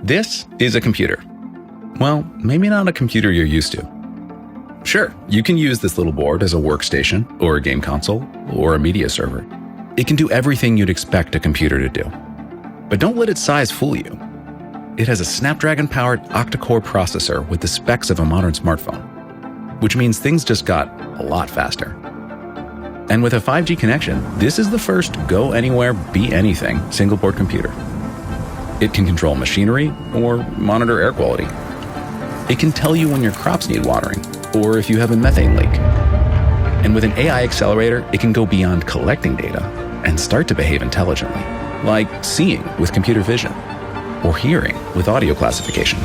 This is a computer. Well, maybe not a computer you're used to. Sure, you can use this little board as a workstation, or a game console, or a media server. It can do everything you'd expect a computer to do. But don't let its size fool you. It has a Snapdragon-powered octa-core processor with the specs of a modern smartphone, which means things just got a lot faster. And with a 5G connection, this is the first go anywhere, be anything single-board computer. It can control machinery or monitor air quality. It can tell you when your crops need watering, or if you have a methane leak. And with an AI accelerator, it can go beyond collecting data and start to behave intelligently, like seeing with computer vision, or hearing with audio classification.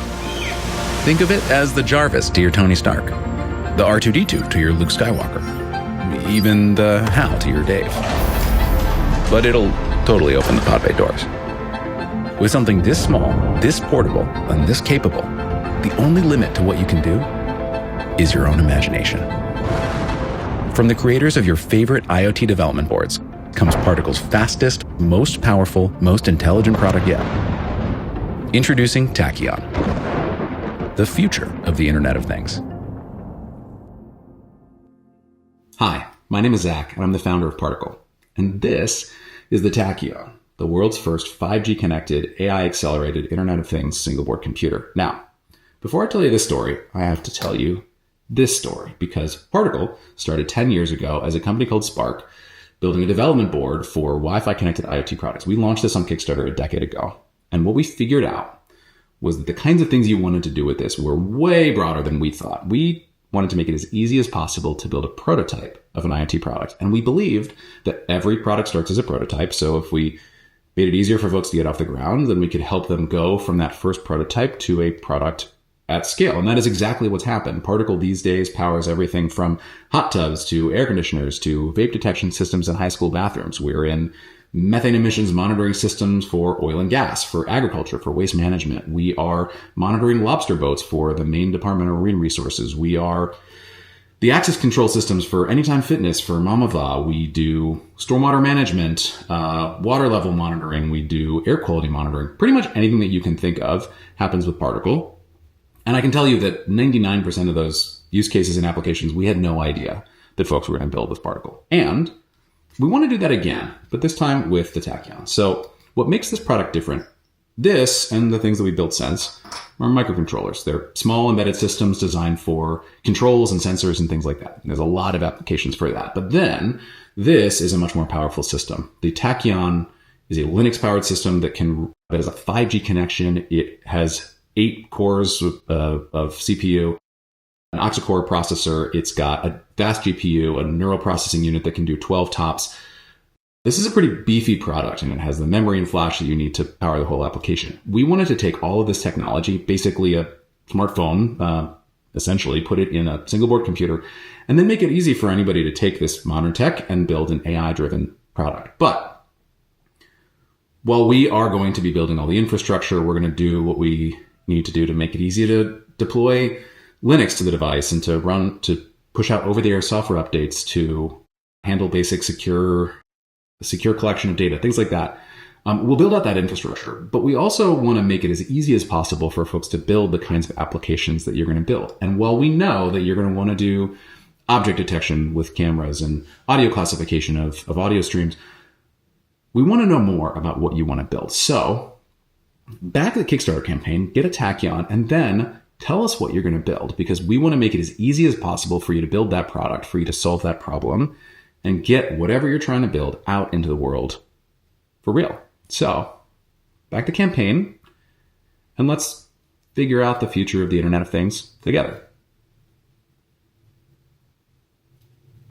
Think of it as the Jarvis to your Tony Stark, the R2-D2 to your Luke Skywalker, even the Hal to your Dave. But it'll totally open the pod bay doors. With something this small, this portable, and this capable, the only limit to what you can do is your own imagination. From the creators of your favorite IoT development boards comes Particle's fastest, most powerful, most intelligent product yet. Introducing Tachyon, the future of the Internet of Things. Hi, my name is Zach, and I'm the founder of Particle. And this is the Tachyon, the world's first 5G-connected, AI-accelerated Internet of Things single-board computer. Now, before I tell you this story, I have to tell you this story, because Particle started 10 years ago as a company called Spark, building a development board for Wi-Fi connected IoT products. We launched this on Kickstarter a decade ago. And what we figured out was that the kinds of things you wanted to do with this were way broader than we thought. We wanted to make it as easy as possible to build a prototype of an IoT product. And we believed that every product starts as a prototype. So if we made it easier for folks to get off the ground, then we could help them go from that first prototype to a product at scale. And that is exactly what's happened. Particle these days powers everything from hot tubs to air conditioners to vape detection systems in high school bathrooms. We're in methane emissions monitoring systems for oil and gas, for agriculture, for waste management. We are monitoring lobster boats for the Maine Department of Marine Resources. We are the access control systems for Anytime Fitness, for Mamava. We do stormwater management, water level monitoring. We do air quality monitoring. Pretty much anything that you can think of happens with Particle. And I can tell you that 99% of those use cases and applications, we had no idea that folks were going to build with Particle. And we want to do that again, but this time with the Tachyon. So what makes this product different, this and the things that we built since, are microcontrollers. They're small embedded systems designed for controls and sensors and things like that. And there's a lot of applications for that. But then this is a much more powerful system. The Tachyon is a Linux-powered system that has a 5G connection. It has 8 cores of CPU, an octa-core processor. It's got a fast GPU, a neural processing unit that can do 12 TOPS. This is a pretty beefy product, and it has the memory and flash that you need to power the whole application. We wanted to take all of this technology, basically a smartphone, essentially put it in a single board computer, and then make it easy for anybody to take this modern tech and build an AI-driven product. But while we are going to be building all the infrastructure, we're going to do what we need to do to make it easy to deploy Linux to the device and to push out over-the-air software updates, to handle basic secure collection of data, things like that. We'll build out that infrastructure, but we also want to make it as easy as possible for folks to build the kinds of applications that you're going to build. And while we know that you're going to want to do object detection with cameras and audio classification of audio streams, we want to know more about what you want to build. So back the Kickstarter campaign, get a Tachyon, and then tell us what you're going to build, because we want to make it as easy as possible for you to build that product, for you to solve that problem, and get whatever you're trying to build out into the world for real. So back the campaign, and let's figure out the future of the Internet of Things together.